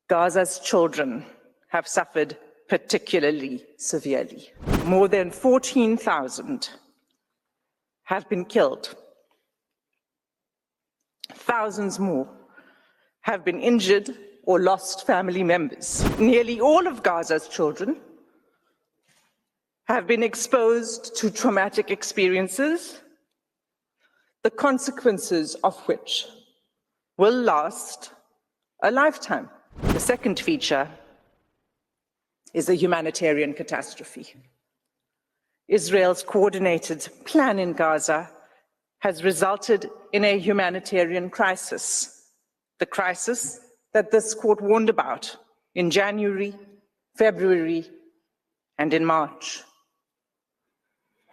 Gaza's children have suffered particularly severely. More than 14,000 have been killed. Thousands more have been injured or lost family members. Nearly all of Gaza's children have been exposed to traumatic experiences, the consequences of which will last a lifetime. The second feature is a humanitarian catastrophe. Israel's coordinated plan in Gaza has resulted in a humanitarian crisis, the crisis that this court warned about in January, February, and in March.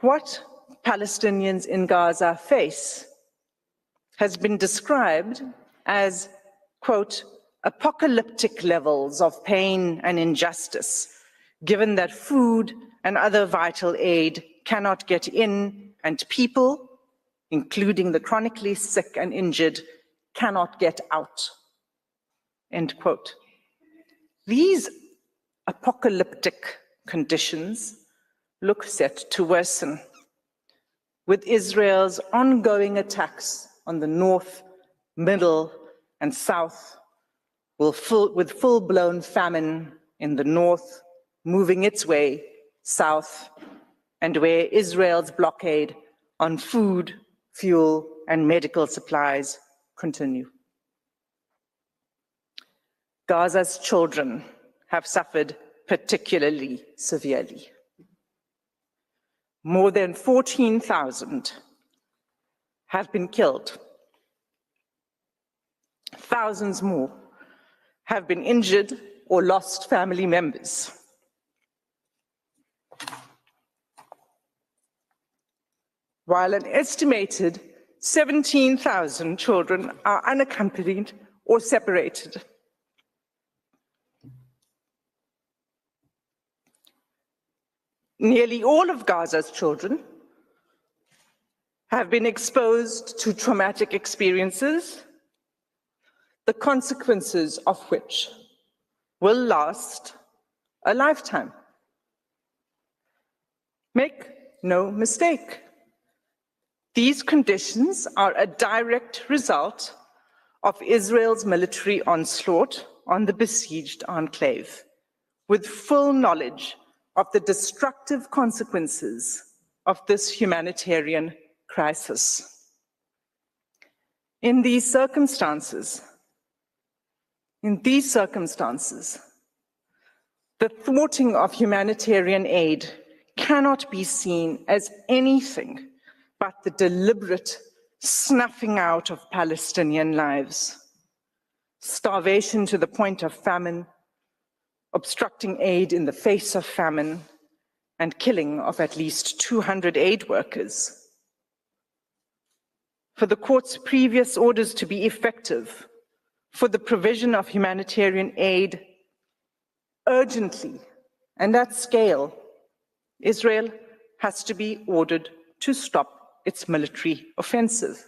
What Palestinians in Gaza face has been described as, quote, apocalyptic levels of pain and injustice, given that food and other vital aid cannot get in and people, including the chronically sick and injured, cannot get out, end quote. These apocalyptic conditions look set to worsen, with Israel's ongoing attacks on the north, middle, and south, with full-blown famine in the north, moving its way south, and where Israel's blockade on food, fuel, and medical supplies continue. Gaza's children have suffered particularly severely. More than 14,000 have been killed. Thousands more have been injured or lost family members. While an estimated 17,000 children are unaccompanied or separated. Nearly all of Gaza's children have been exposed to traumatic experiences, the consequences of which will last a lifetime. Make no mistake, these conditions are a direct result of Israel's military onslaught on the besieged enclave, with full knowledge of the destructive consequences of this humanitarian crisis. In these circumstances, the thwarting of humanitarian aid cannot be seen as anything but the deliberate snuffing out of Palestinian lives. Starvation to the point of famine, obstructing aid in the face of famine, and killing of at least 200 aid workers. For the court's previous orders to be effective, for the provision of humanitarian aid urgently and at scale, Israel has to be ordered to stop its military offensive.